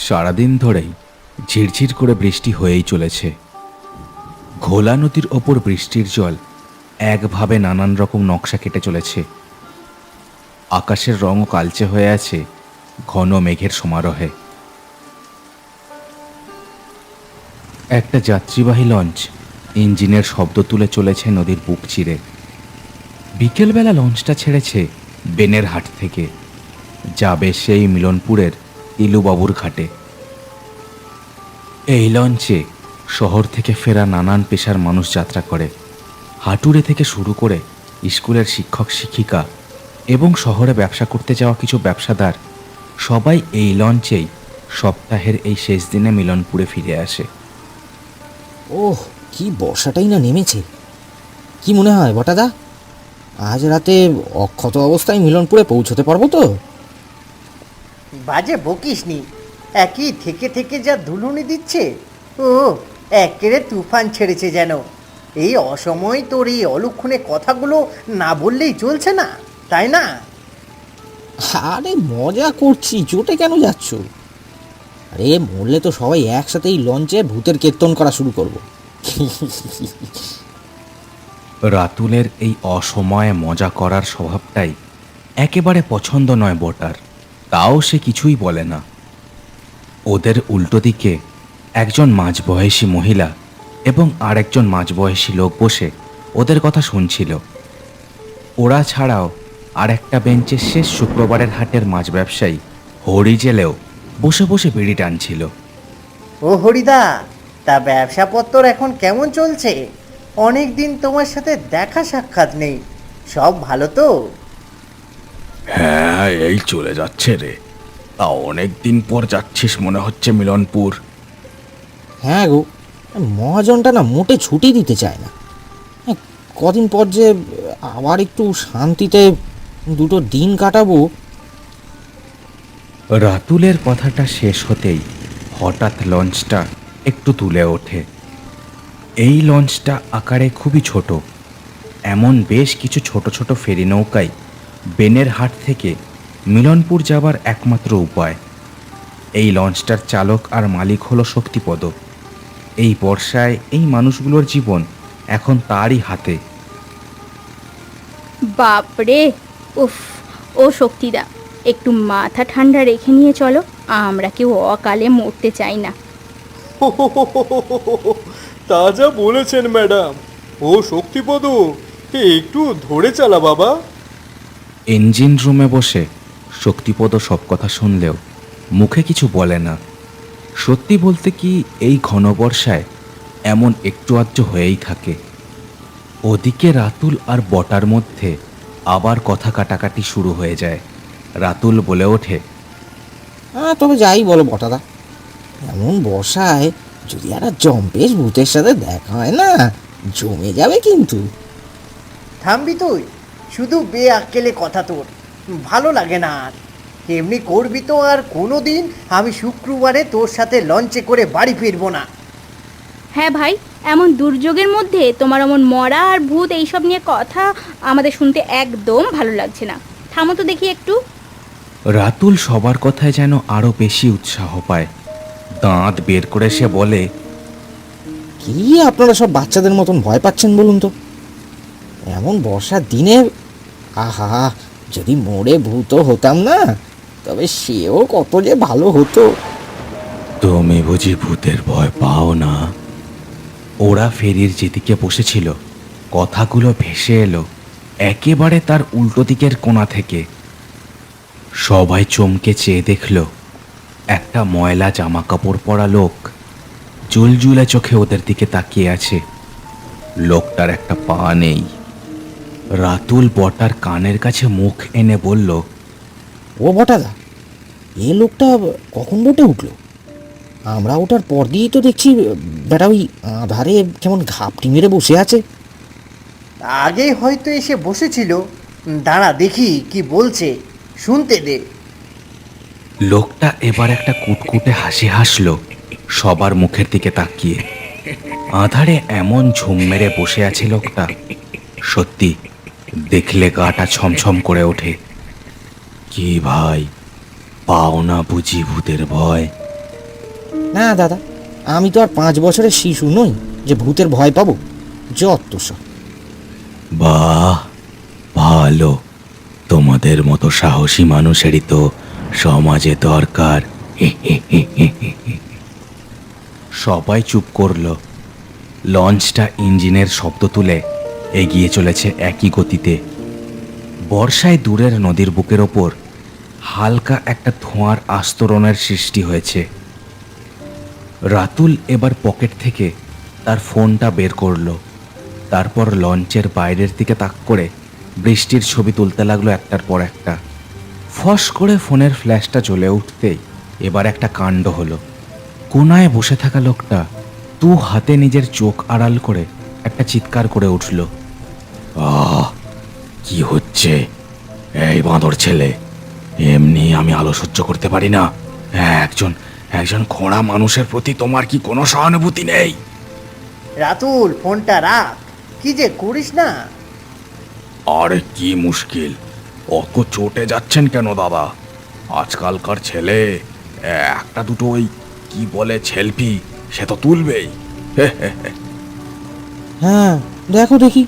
সারাদিন ধরেই ঝিরঝির করে বৃষ্টি হয়েই চলেছে। ঘোলা নদীর ওপর বৃষ্টির জল একভাবে নানান রকম নকশা কেটে চলেছে। আকাশের রঙও কালচে হয়ে আছে ঘন মেঘের সমারোহে। একটা যাত্রীবাহী লঞ্চ ইঞ্জিনের শব্দ তুলে চলেছে নদীর বুক চিরে। বিকেলবেলা লঞ্চটা ছেড়েছে বেনের হাট থেকে, যাবে সেই মিলনপুরের ইলুবাবুর ঘাটে। এই লঞ্চে শহর থেকে ফেরা নানান পেশার মানুষ যাত্রা করে। হাটুরে থেকে শুরু করে স্কুলের শিক্ষক শিক্ষিকা এবং শহরে ব্যবসা করতে যাওয়া কিছু ব্যবসাদার সবাই এই লঞ্চেই সপ্তাহের এই শেষ দিনে মিলনপুরে ফিরে আসে। ওহ, কি বর্ষাটাই না নেমেছে! কি মনে হয় বটাদা, আজ রাতে অক্ষত অবস্থায় মিলনপুরে পৌঁছতে পারবো তো? বাজে বকিসনি, একই থেকে থেকে যা ধুলুনি দিচ্ছে, ও একেবারে তুফান ছেড়েছে যেন। এই অসময় তোর এই অলক্ষণে কথাগুলো না বললেই চলছে না, তাই না? আরে মজা করছি, চোটে কেন যাচ্ছ? আরে মরলে তো সবাই একসাথে এই লঞ্চে ভূতের কীর্তন করা শুরু করবো। রাতুলের এই অসময়ে মজা করার স্বভাবটাই একেবারে পছন্দ নয় বটার, তাও সে কিছুই বলে না। ওদের উল্টো দিকে একজন মাঝবয়সী মহিলা এবং আরেকজন মাঝবয়সী লোক বসে ওদের কথা শুনছিল। ওরা ছাড়াও আর একটা বেঞ্চে শেষ শুক্রবারের হাটের মাছ ব্যবসায়ী হরি জেলেও বসে বসে বিড়ি টানছিল। ও হরিদা, তা ব্যবসাপত্র এখন কেমন চলছে? অনেক দিন তোমার সাথে দেখা সাক্ষাৎ নেই, সব ভালো তো? হ্যাঁ, এই চলে যাচ্ছে রে। তা অনেক দিন পর যাচ্ছিস মনে হচ্ছে মিলনপুর। হ্যাঁ গো, মহাজনটা না মোটে ছুটি দিতে চায় না। কদিন পর যে আবার একটু শান্তিতে দুটো দিন কাটাবো। রাতুলের কথাটা শেষ হতেই হঠাৎ লঞ্চটা একটু তুলে ওঠে। এই লঞ্চটা আকারে খুবই ছোট। এমন বেশ কিছু ছোট ছোট ফেরি নৌকাই বেনের হাট থেকে মিলনপুর যাবার একমাত্র উপায়। এই লঞ্চটার চালক আর মালিক হলো শক্তিপদ। এই বর্ষায় এই মানুষগুলোর জীবন এখন তারই হাতে। বাপরে, উফ! ও শক্তিদা, একটু মাথা ঠান্ডা রেখে নিয়ে চলো, আমরা কেউ অকালে মরতে চাই না। তা যা বলেছেন ম্যাডাম। ও শক্তিপদ, একটু ধরে চালা বাবা। ইঞ্জিন রুমে বসে শক্তিপদ সব কথা শুনলেও মুখে কিছু বলে না। সত্যি বলতে কি, এই ঘন বর্ষায় এমন একটু আধটু হয়েই থাকে। ওদিকে রাতুল আর বটার মধ্যে আবার কথা কাটাকাটি শুরু হয়ে যায়। রাতুল বলে ওঠে, হ্যাঁ, তবে যাই বলো বটাদা, এমন বর্ষায় যদি একটা জম্পেশ ভূতের সাথে দেখা হয় না, জমে যাবে কিন্তু। থামবি তুই? শুধু বেআক্কেলে কথা তোর ভালো লাগে না আর। এমনি করবি তো আর কোনো দিন আমি শুক্রবারে তোর সাথে লঞ্চে করে বাড়ি ফিরবো না। হ্যাঁ ভাই, এমন দুর্যোগের মধ্যে তোমার এমন মরা আর ভূত এইসব নিয়ে কথা আমাদের শুনতে একদম ভালো লাগছে না। থামো তো দেখি একটু। রাতুল সবার কথায় যেন আরো বেশি উৎসাহ পায়। দাঁত বের করে সে বলে, কি আপনারা সব বাচ্চাদের মতন ভয় পাচ্ছেন বলুন তো? এমন বর্ষার দিনে আহা, যদি মরে ভূত হতাম না, তবে সেও কত যে ভালো হতো। তুমি বুঝি ভূতের ভয় পাও না? ওরা ফেরির যেদিকে বসেছিল কথাগুলো ভেসে এলো একেবারে তার উল্টো দিকের কোণা থেকে। সবাই চমকে চেয়ে দেখল একটা ময়লা জামা কাপড় পরা লোক জুলজুলে চোখে ওদের দিকে তাকিয়ে আছে। লোকটার একটা পা নেই। রাতুল বটার কানের কাছে মুখ এনে বলল, ও বটাদা, এ লোকটা কখন বটে উঠলো? আমরা ওটার পর দিয়েই তো দেখছি বেটা ওই আধারে কেমন ঘাপটি মেরে বসে আছে। আগে হয়তো এসে বসেছিল, দাঁড়া দেখি কি বলছে, শুনতে দে। লোকটা এবার একটা কুটকুটে হাসি হাসলো সবার মুখের দিকে তাকিয়ে। আধারে এমন ঝুম মেরে বসে আছে লোকটা, সত্যি দেখলে গাটা ছমছম করে ওঠে। কি ভাই, পাও না বুঝি ভূতের ভয়? না দাদা, আমি তো আর 5 বছরের শিশু নই যে ভূতের ভয় পাবো। যত সব। বাহ, ভালো। তোমাদের মতো সাহসী মানুষেরই তো সমাজে দরকার। সবাই চুপ করলো। লঞ্চটা ইঞ্জিনের শব্দ তুলে এগিয়ে চলেছে একই গতিতে। বর্ষায় দূরের নদীর বুকের ওপর হালকা একটা ধোঁয়ার আস্তরণের সৃষ্টি হয়েছে। রাতুল এবার পকেট থেকে তার ফোনটা বের করলো। তারপর লঞ্চের বাইরের দিকে তাক করে বৃষ্টির ছবি তুলতে লাগলো একটার পর একটা। ফস করে ফোনের ফ্ল্যাশটা জ্বলে উঠতেই এবার একটা কাণ্ড হলো। কোনায় বসে থাকা লোকটা হাতে নিজের চোখ আড়াল করে একটা চিৎকার করে উঠল। কি হচ্ছে? এই বাঁদর ছেলে, এমনি আমি আলো সহ্য করতে পারি না। একজন খোঁড়া মানুষের প্রতি তোমার কি কোনো সহানুভূতি নেই? রাতুল, ফোনটা রাখ, কি যে করিস না। আরে কি মুশকিল, অত চটে যাচ্ছেন কেন দাদা? আজকালকার ছেলে একটা দুটো ওই কি বলে সেলফি সে তো তুলবেই। হ্যাঁ, দেখো দেখি,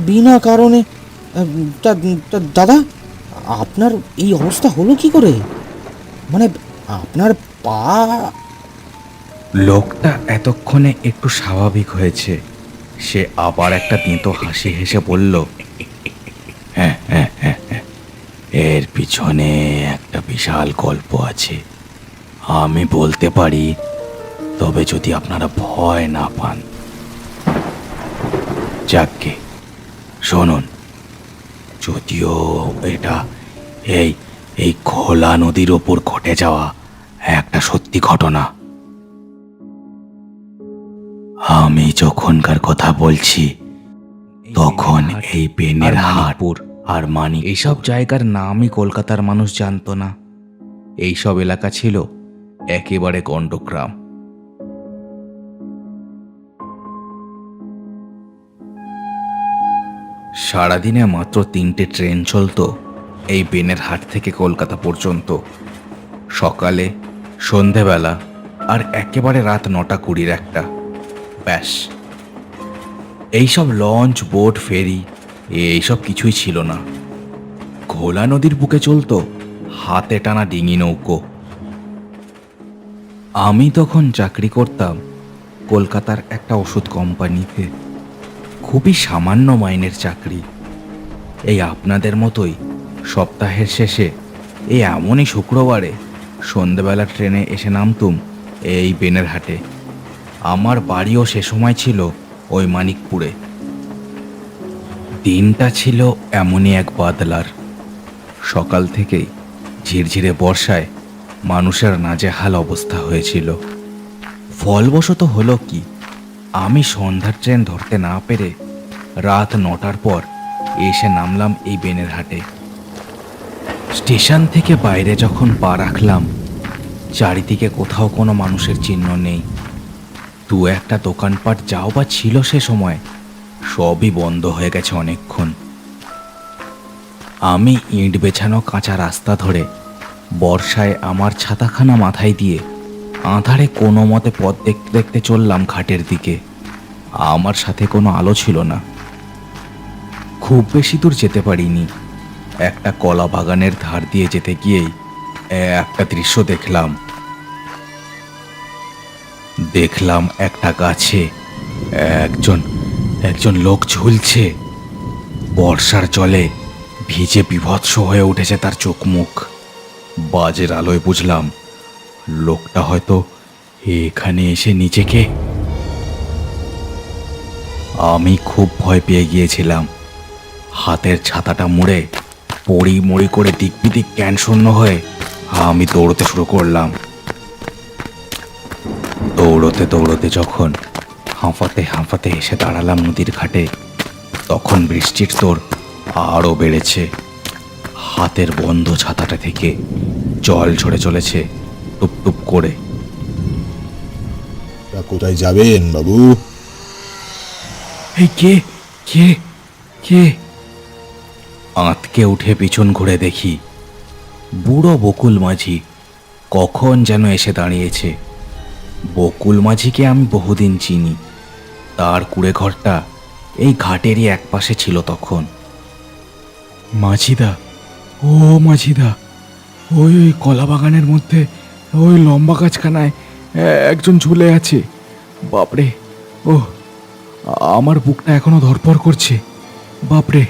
বিনা কারণে। দাদা, আপনার এই অবস্থা হলো কি করে? মানে আপনার পা? লোকটা এতক্ষণে একটু স্বাভাবিক হয়েছে। সে আবার একটা তেঁতো হাসি হেসে বলল, হ্যাঁ, এর পিছনে একটা বিশাল গল্প আছে। আমি বলতে পারি, তবে যদি আপনারা ভয় না পান। যাকে শুনুন, যদিও এটা এই খোলা নদীর ওপর ঘটে যাওয়া একটা সত্যি ঘটনা। আমি যখনকার কথা বলছি তখন এই বেনের হাটপুর আর মানিক এইসব জায়গার নামই কলকাতার মানুষ জানতো না। এইসব এলাকা ছিল একেবারে গণ্ডগ্রাম। সারাদিনে মাত্র 3টে ট্রেন চলতো এই বেনের হাট থেকে কলকাতা পর্যন্ত। সকালে, সন্ধেবেলা আর একেবারে রাত 9:20 একটা। ব্যাস। এইসব লঞ্চ, বোট, ফেরি এইসব কিছুই ছিল না। খোলা নদীর বুকে চলতো হাতে টানা ডিঙি নৌকো। আমি তখন চাকরি করতাম কলকাতার একটা ওষুধ কোম্পানিতে। খুবই সামান্য মাইনের চাকরি। এই আপনাদের মতোই সপ্তাহের শেষে এই এমনই শুক্রবারে সন্ধেবেলা ট্রেনে এসে নামতুম এই বেনের হাটে। আমার বাড়িও সে সময় ছিল ওই মানিকপুরে। দিনটা ছিল এমনই এক বাদলার। সকাল থেকেই ঝিরঝিরে বর্ষায় মানুষের নাজেহাল অবস্থা হয়েছিল। ফলবশত হলো কি, আমি সন্ধ্যার ট্রেন ধরতে না পেরে রাত 9টার পর এসে নামলাম এই বেনের হাটে। স্টেশন থেকে বাইরে যখন পা রাখলাম, চারিদিকে কোথাও কোনো মানুষের চিহ্ন নেই। 2-একটা দোকানপাট যাও বা ছিল সে সময়, সবই বন্ধ হয়ে গেছে অনেকক্ষণ। আমি ইট বেছানো কাঁচা রাস্তা ধরে বর্ষায় আমার ছাতাখানা মাথায় দিয়ে আঁধারে কোনো মতে পথ দেখতে দেখতে চললাম ঘাটের দিকে। আমার সাথে কোনো আলো ছিল না। খুব বেশি দূর যেতে পারিনি। একটা কলা বাগানের ধার দিয়ে যেতে গিয়েই একটা দৃশ্য দেখলাম একটা গাছে একজন লোক ঝুলছে। বর্ষার জলে ভিজে বিভৎস হয়ে উঠেছে তার চোখ মুখ। বাজের আলোয় বুঝলাম লোকটা হয়তো এখানে এসে নিজেকে। আমি খুব ভয় পেয়ে গিয়েছিলাম। হাতের ছাতাটা মুড়ে পড়ি মড়ি করে দিকবিদিক জ্ঞান শূন্য হয়ে আমি দৌড়তে শুরু করলাম। দৌড়তে দৌড়তে যখন হাঁফাতে হাঁফাতে এসে দাঁড়ালাম নদীর ঘাটে, তখন বৃষ্টির তোর আরও বেড়েছে। হাতের বন্ধ ছাতাটা থেকে জল ঝরে চলেছে টুপ টুপ করে। কোথায় যাবেন বাবু? এই কে কে কে? আঁতকে উঠে পিছন ঘুরে দেখি বুড়ো বকুল মাঝি কখন যেন এসে দাঁড়িয়েছে। বকুল মাঝিকে আমি বহুদিন চিনি। তার কুড়ে ঘরটা এই ঘাটেরই একপাশে ছিল তখন। মাঝিদা, ও মাঝিদা, ওই ওই কলা বাগানের মধ্যে ওই লম্বা গাছখানায় একজন ঝুলে আছে। বাপরে, ও আমার বুকটা এখনো ধরপড় করছে। বাপরে।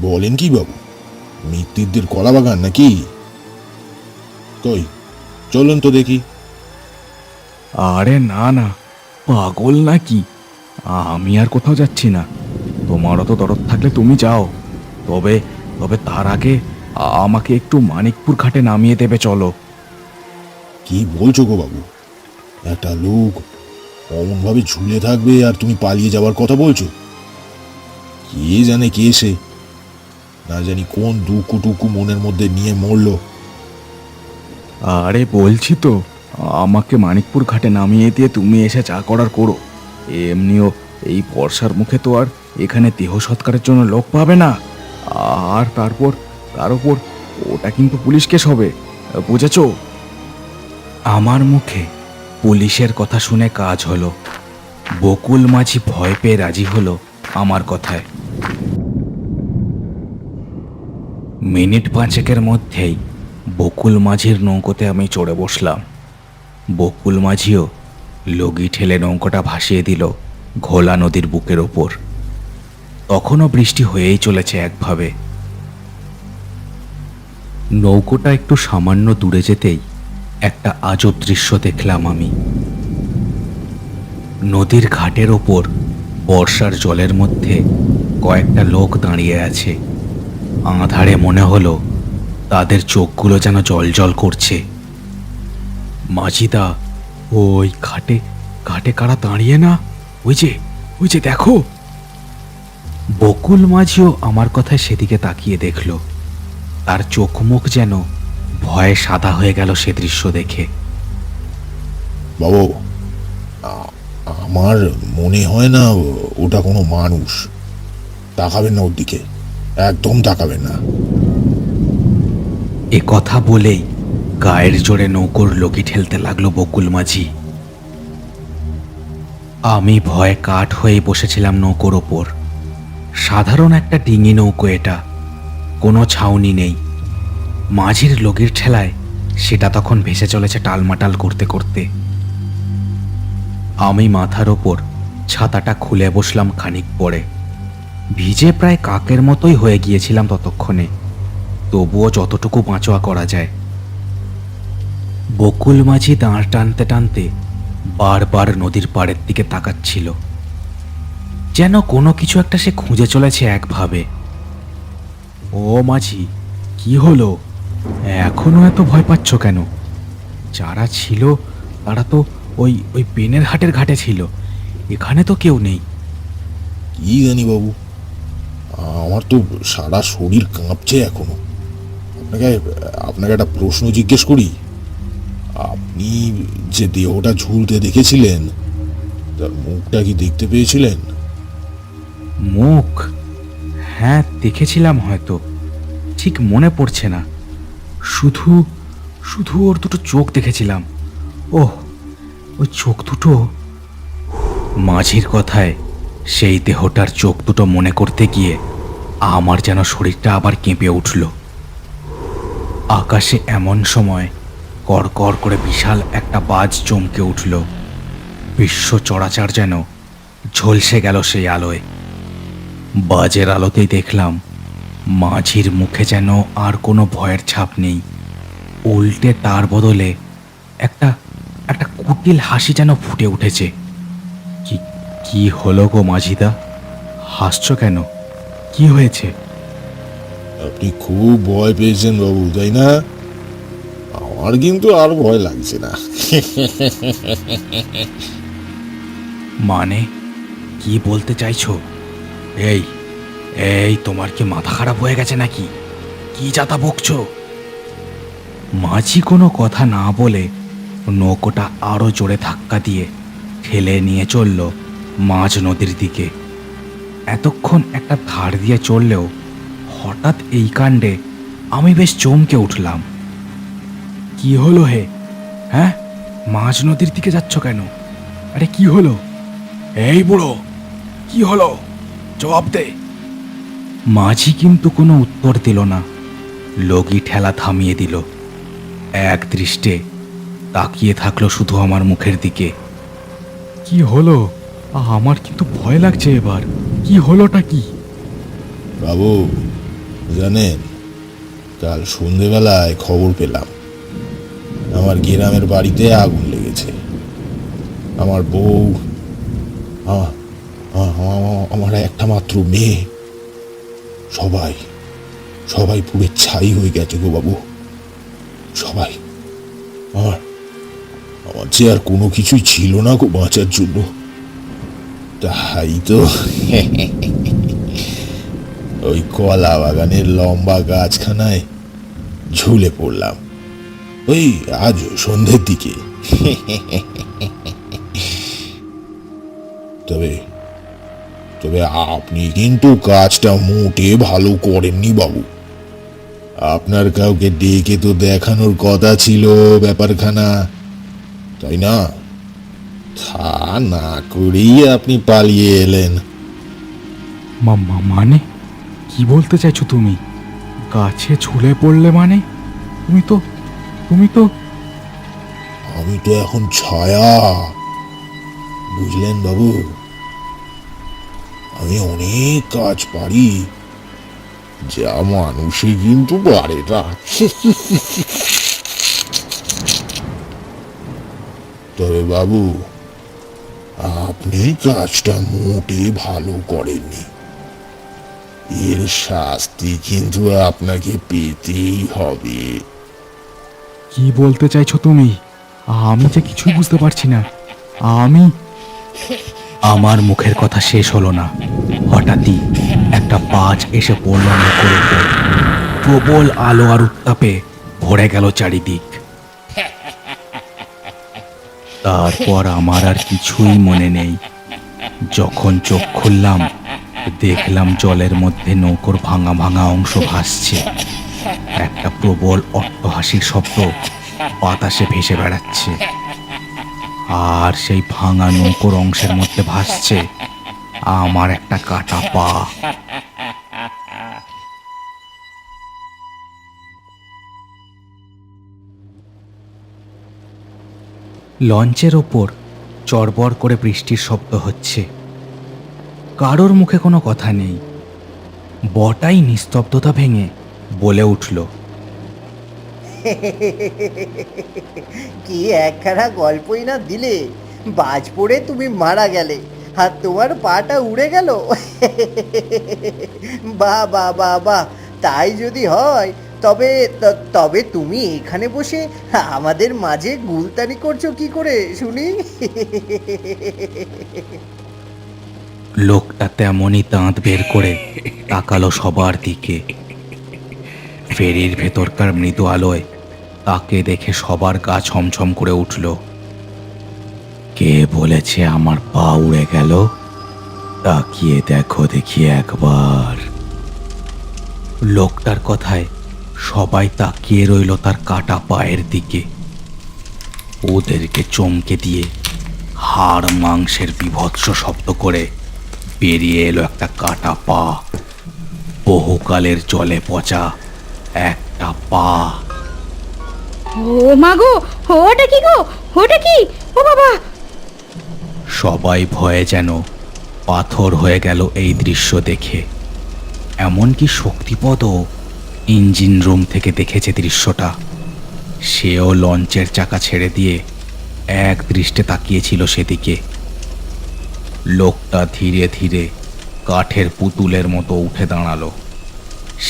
বলেন কি বাবু, মিত্তিরদের কলা বাগান নাকি? কই, চলুন তো দেখি। আরে না না, পাগল নাকি? আমি আর কোথাও যাচ্ছি না। তোমারও তো দরদ থাকলে তুমি যাও। তবে তবে তার আগে আমাকে একটু মানিকপুর ঘাটে নামিয়ে দেবে, চলো। কি বলছো গো বাবু? একটা লোক অমন ভাবে ঝুলে থাকবে আর তুমি পালিয়ে যাওয়ার কথা বলছো? কে জানে কে সে, না জানি কোন দুকুটুকু মনের মধ্যে নিয়ে মরলো। আরে বলছি তো, আমাকে মানিকপুর ঘাটে নামিয়ে দিয়ে তুমি এসে যা করার করো। এমনিও এই বর্ষার মুখে তো আর এখানে দেহ সৎকারের জন্য লোক পাবে না। আর তার উপর ওটা কিন্তু পুলিশ কেস হবে, বুঝেছো? আমার মুখে পুলিশের কথা শুনে কাজ হলো। বকুল মাঝি ভয় পেয়ে রাজি হলো আমার কথায়। মিনিট পাঁচেকের মধ্যেই বকুল মাঝির নৌকোতে আমি চড়ে বসলাম। বকুল মাঝিও লগি ঠেলে নৌকোটা ভাসিয়ে দিল ঘোলা নদীর বুকের ওপর। তখনও বৃষ্টি হয়েই চলেছে একভাবে। নৌকোটা একটু সামান্য দূরে যেতেই একটা আজব দৃশ্য দেখলাম আমি। নদীর ঘাটের ওপর বর্ষার জলের মধ্যে কয়েকটা লোক দাঁড়িয়ে আছে। আঁধারে মনে হলো তাদের চোখগুলো যেন জল করছে। মাঝিদা, ওই ঘাটে ঘাটে কারা দাঁড়িয়ে না? ওই যে দেখো। বকুল মাঝিও আমার কথায় সেদিকে তাকিয়ে দেখল। তার চোখ মুখ যেন ভয়ে সাদা হয়ে গেল সে দৃশ্য দেখে। বাবু, আমার মনে হয় না ওটা কোনো মানুষ। তাকাবেন না ওর দিকে, একদম তাকাবেন না। এ কথা বলেই গায়ের জোরে নৌকোর লগি ঠেলতে লাগলো বকুল মাঝি। আমি ভয়ে কাঠ হয়ে বসেছিলাম নৌকোর ওপর। সাধারণ একটা ডিঙি নৌকো এটা, কোনো ছাউনি নেই। মাঝির লগির ঠেলায় সেটা তখন ভেসে চলেছে টালমাটাল করতে করতে। আমি মাথার ওপর ছাতাটা খুলে বসলাম খানিক পরে। ভিজে প্রায় কাকের মতোই হয়ে গিয়েছিলাম ততক্ষণে, তবুও যতটুকু বাঁচোয়া করা যায়। বকুল মাঝি দাঁড় টানতে টানতে বারবার নদীর পাড়ের দিকে তাকাচ্ছিল, যেন কোনো কিছু একটা সে খুঁজে চলেছে একভাবে। ও মাঝি, কি হলো? এখনো এত ভয় পাচ্ছ কেন? যারা ছিল তারা তো ওই ওই বেনের হাটের ঘাটে ছিল, এখানে তো কেউ নেই। কি জানি বাবু, আমার তো সারা শরীর কাঁপছে এখনো। আপনাকে একটা প্রশ্ন জিজ্ঞেস করি। আপনি যে দেহটা ঝুলতে দেখেছিলেন, তার মুখটা কি দেখতে পেয়েছিলেন? মুখ? হ্যাঁ, দেখেছিলাম, হয়তো ঠিক মনে পড়ছে না। শুধু শুধু ওর দুটো চোখ দেখেছিলাম। ওহ, ওই চোখ দুটো। মাঝির কথায় সেই দেহটার চোখ দুটো মনে করতে গিয়ে আমার যেন শরীরটা আবার কেঁপে উঠল। আকাশে এমন সময় কড়কড় করে বিশাল একটা বাজ চমকে উঠল। বিশ্ব চরাচর যেন ঝলসে গেল সেই আলোয়। বাজের আলোতেই দেখলাম মাঝির মুখে যেন আর কোনো ভয়ের ছাপ নেই। উল্টে তার বদলে একটা একটা কুটিল হাসি যেন ফুটে উঠেছে। কি কি হলো গো মাঝিদা? হাসছো কেন? কি হয়েছে? আপনি খুব ভয় পেয়েছেন বাবু, তাই না? আমার কিন্তু আর ভয় লাগছে না। মানে কি বলতে চাইছো? এই এই তোমার কি মাথা খারাপ হয়ে গেছে নাকি? কি যাতা বকছো? মাঝি কোনো কথা না বলে নৌকোটা আরো জোরে ধাক্কা দিয়ে ঠেলে নিয়ে চলল মাঝ নদীর দিকে। এতক্ষণ একটা ধার দিয়ে চললেও হঠাৎ এই কাণ্ডে আমি বেশ চমকে উঠলাম। কি হলো হে? হ্যাঁ, মাঝ নদীর দিকে যাচ্ছ কেন? আরে কি হলো? এই বুড়ো, কি হলো? জবাব দে। মাঝি কিন্তু কোনো উত্তর দিল না। লগি ঠেলা থামিয়ে দিল। এক দৃষ্টে তাকিয়ে থাকলো শুধু আমার মুখের দিকে। কি হলো? আমার কিন্তু ভয় লাগছে এবার। কি হলোটা কি? বাবু, জানেন, কাল সন্ধেবেলায় খবর পেলাম আমার গ্রামের বাড়িতে আগুন লেগেছে। আমার বউ, আমার একটা মাত্র মেয়ে, সবাই সবাই পুড়ে ছাই হয়ে গেছে গো বাবু। সবাই। আমার আমার যে আর কোনো কিছুই ছিল না গো বাঁচার জন্য। তাই তো ওই কলা বাগানের লম্বা গাছখানায় ঝুলে পড়লাম ওই আজ সন্ধ্যের দিকে। তবে তবে আপনি কিন্তু কাজটা মোটে ভালো করেননি বাবু। আপনার কাউকে ডেকে তো দেখানোর কথা ছিল ব্যাপারখানা, তাই না? তা না করেই আপনি পালিয়ে এলেন। মানে কি বলতে চাইছো তুমি? গাছে ঝুলে পড়লে মানে? তুমি তো আমি তো এখন ছায়া, বুঝলেন বাবু। আমি অনেক কাজ পারি যা মানুষই কিন্তু পারে না। তবে বাবু, আপনি কাজটা মোটে ভালো করেননি। এর শাস্তি কিন্তু আপনাকে পেতেই হবে। কি বলতে চাইছো তুমি? আমি যে কিছুই বুঝতে পারছি না। আমার মুখের কথা শেষ হলো না, হঠাৎই একটা বাজ এসে পড়ল মুখের উপর। প্রবল আলো আর উত্তাপে ভরে গেল চারিদিক। তারপর আমার আর কিছুই মনে নেই। যখন চোখ খুললাম, দেখলাম জলের মধ্যে নৌকোর ভাঙা ভাঙা অংশ ভাসছে। একটা প্রবল অট্টহাসির শব্দ বাতাসে ভেসে বেড়াচ্ছে, আর সেই ভাঙা নৌকোর অংশের মধ্যে ভাসছে আমার একটা কাটা পা। লঞ্চের ওপর চড়বড় করে বৃষ্টির শব্দ হচ্ছে। কারোর মুখে কোনো কথা নেই। বটাই নিস্তব্ধতা ভেঙে বলে উঠল, কি একখানা গল্পই না দিলে। বাজ পড়ে তুমি মারা গেলে আর তোমার পাটা উড়ে গেল। বাহ বাহ বাহ বাহ, তাই যদি হয় তবে তবে তুমি এখানে বসে আমাদের মাঝে গুলতানি করছো কি করে শুনি? লোকটা তেমনই দাঁত বের করে তাকালো সবার দিকে। ফেরির ভেতরকার মৃদু আলোয় তাকে দেখে সবার গা ছমছম করে উঠল। কে বলেছে আমার পা উড়ে গেল? তাকিয়ে দেখো দেখি একবার। লোকটার কথায় সবাই তাকিয়ে রইল তার কাটা পায়ের দিকে। ওদেরকে চমকে দিয়ে হাড় মাংসের বিভৎস শব্দ করে বেরিয়ে এলো একটা কাটা পা। বহুকালের জলে পচা একটা পা। ও মাগো, ওটা কি গো? ওটা কি? ও বাবা! সবাই ভয়ে যেন পাথর হয়ে গেল এই দৃশ্য দেখে। এমনকি শক্তিপদও ইঞ্জিন রুম থেকে দেখেছে দৃশ্যটা। সেও লঞ্চের চাকা ছেড়ে দিয়ে এক দৃষ্টে তাকিয়েছিল সেদিকে। লোকটা ধীরে ধীরে কাঠের পুতুলের মতো উঠে দাঁড়ালো।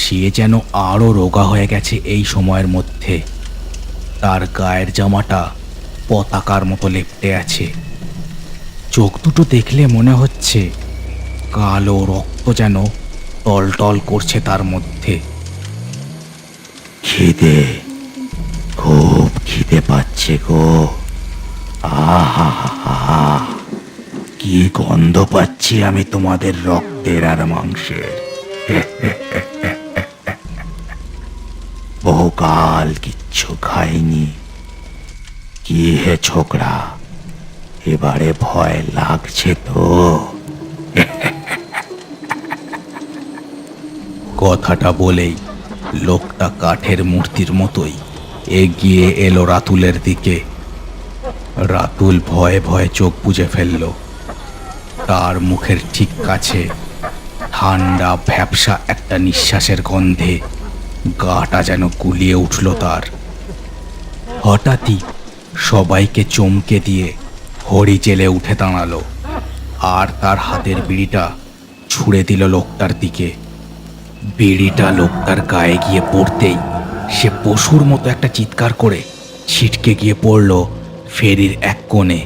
সে যেন আরো রোগা হয়ে গেছে এই সময়ের মধ্যে। তার গায়ের জামাটা পতাকার মতো লেপ্টে আছে। চোখ দুটো দেখলে মনে হচ্ছে কালো রক্ত যেন টলটল করছে তার মধ্যে। খিদে, খুব খিদে পাচ্ছে গো। আহা, কি গন্ধ পাচ্ছি আমি তোমাদের রক্তের আর মাংসের। বহুকাল কিচ্ছু খাইনি। কি হে ছোকরা, এবারে ভয় লাগছে তো? কথাটা বলেই লোকটা কাঠের মূর্তির মতোই এগিয়ে এলো রাতুলের দিকে। রাতুল ভয়ে ভয়ে চোখ বুজে ফেলল। তার মুখের ঠিক কাছে ঠান্ডা ভ্যাপসা একটা নিঃশ্বাসের গন্ধে গাটা যেন গুলিয়ে উঠল তার। হঠাৎই সবাইকে চমকে দিয়ে হরি জেলে উঠে দাঁড়ালো আর তার হাতের বিড়িটা ছুঁড়ে দিল লোকটার দিকে। বিড়িটা লোকটার গায়ে গিয়ে পড়তেই সে পশুর মতো একটা চিৎকার করে ছিটকে গিয়ে পড়ল ফেরির এক কোণে।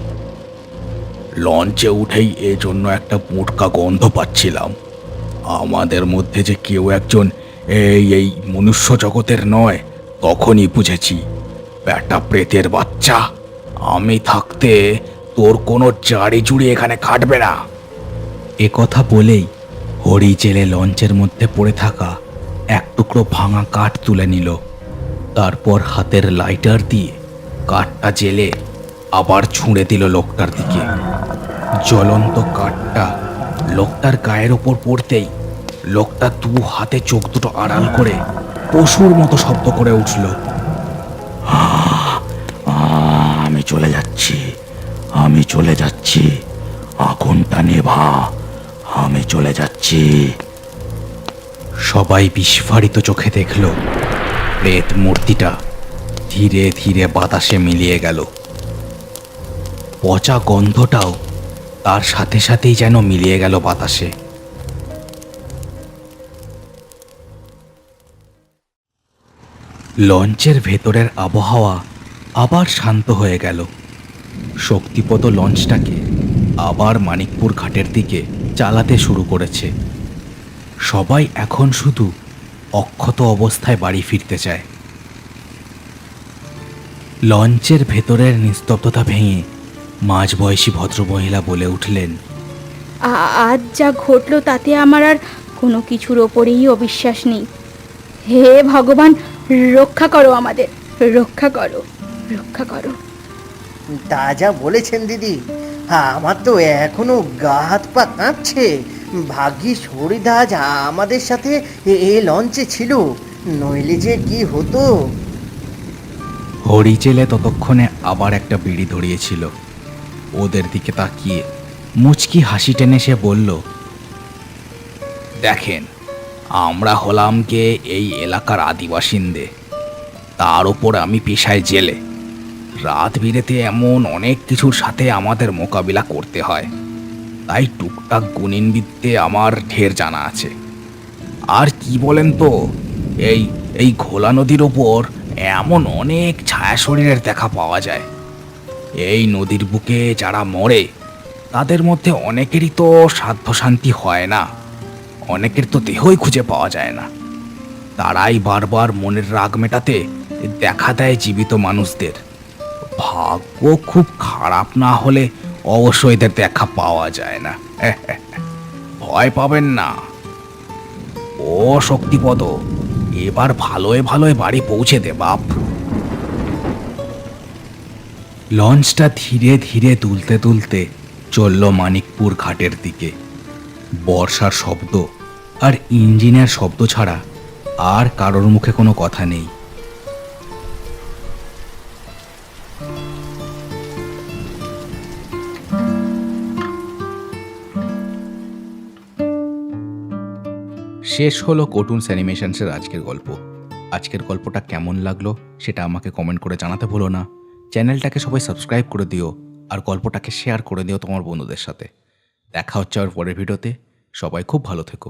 লঞ্চে উঠেই এজন্য একটা মোটকা গন্ধ পাচ্ছিলাম। আমাদের মধ্যে যে কেউ একজন এই মনুষ্য জগতের নয়, তখনই বুঝেছি ব্যাটা প্রেতের বাচ্চা, আমি থাকতে তোর কোনো জাড়ি জুড়ি এখানে খাটবে না। এ কথা বলেই হরি জেলে লঞ্চের মধ্যে পড়ে থাকা এক টুকরো ভাঙা কাঠ তুলে নিল। তারপর হাতের লাইটার দিয়ে কাঠটা জেলে আবার ছুঁড়ে দিল লোকটার দিকে। জ্বলন্ত কাঠটা লোকটার গায়ের ওপর পড়তেই লোকটা দু হাতে চোখ দুটো আড়াল করে পশুর মতো শব্দ করে উঠল, আমি চলে যাচ্ছি, আমি চলে যাচ্ছি, আগুনটা নেভা, আমি চলে যাচ্ছি। সবাই বিস্ফারিত চোখে দেখল প্রেত মূর্তিটা ধীরে ধীরে বাতাসে মিলিয়ে গেল। পচা গন্ধটাও তার সাথে সাথেই যেন মিলিয়ে গেল বাতাসে। লঞ্চের ভেতরের আবহাওয়া আবার শান্ত হয়ে গেল। শক্তিপদ লঞ্চটাকে আবার মানিকপুর ঘাটের দিকে চালাতে শুরু করেছে। সবাই এখন শুধু অক্ষত অবস্থায় বাড়ি ফিরতে চায়। লঞ্চের ভেতরের নিস্তব্ধতা ভেঙে মাঝবয়সী ভদ্রমহিলা বলে উঠলেন, আজ যা ঘটলো তাতে আমার আর কোনো কিছুর ওপরেই অবিশ্বাস নেই। হে ভগবান, রক্ষা করো আমাদের, রক্ষা করো, রক্ষা করো। তা যা বলেছেন দিদি, আমার তো এখনো গা হাত পা কাঁপছে। ভাগ্যিস হরিদা আজ আমাদের সাথে এই লঞ্চে ছিল, নইলে যে কি হতো। হরিচেলে ততক্ষণে আবার একটা বিড়ি ধরিয়েছিল। ওদের দিকে তাকিয়ে মুচকি হাসি টেনে সে বলল, দেখেন, আমরা হলাম কে এই এলাকার আদিবাসিন্দে, তার উপর আমি পেশায় জেলে। রাত বিরেতে এমন অনেক কিছুর সাথে আমাদের মোকাবিলা করতে হয়, তাই টুকটাক গুণিনবিদ্যে আমার ঢের জানা আছে। আর কি বলেন তো, এই ঘোলা নদীর ওপর এমন অনেক ছায়া শরীরের দেখা পাওয়া যায়। এই নদীর বুকে যারা মরে তাদের মধ্যে অনেকেরই তো সাধ্য শান্তি হয় না, অনেকের তো দেহই খুঁজে পাওয়া যায় না। তারাই বারবার মনের রাগ মেটাতে দেখা দেয় জীবিত মানুষদের। ভাগ্য খুব খারাপ না হলে অবশ্যই এদের দেখা পাওয়া যায় না। ভয় পাবেন না। ও শক্তিপদ, এবার ভালোয় ভালোয় বাড়ি পৌঁছে দে বাপ। লঞ্চটা ধীরে ধীরে দুলতে দুলতে চলল মানিকপুর ঘাটের দিকে। বর্ষার শব্দ আর ইঞ্জিনের শব্দ ছাড়া আর কারোর মুখে কোনো কথা নেই। শেষ হলো কার্টুনস অ্যানিমেশনসের আজকের গল্প। আজকের গল্পটা কেমন লাগলো সেটা আমাকে কমেন্ট করে জানাতে ভুলো না। চ্যানেলটাকে সবাই সাবস্ক্রাইব করে দিও আর গল্পটাকে শেয়ার করে দিও তোমার বন্ধুদের সাথে। দেখা হচ্ছে আর পরের ভিডিওতে। সবাই খুব ভালো থেকো।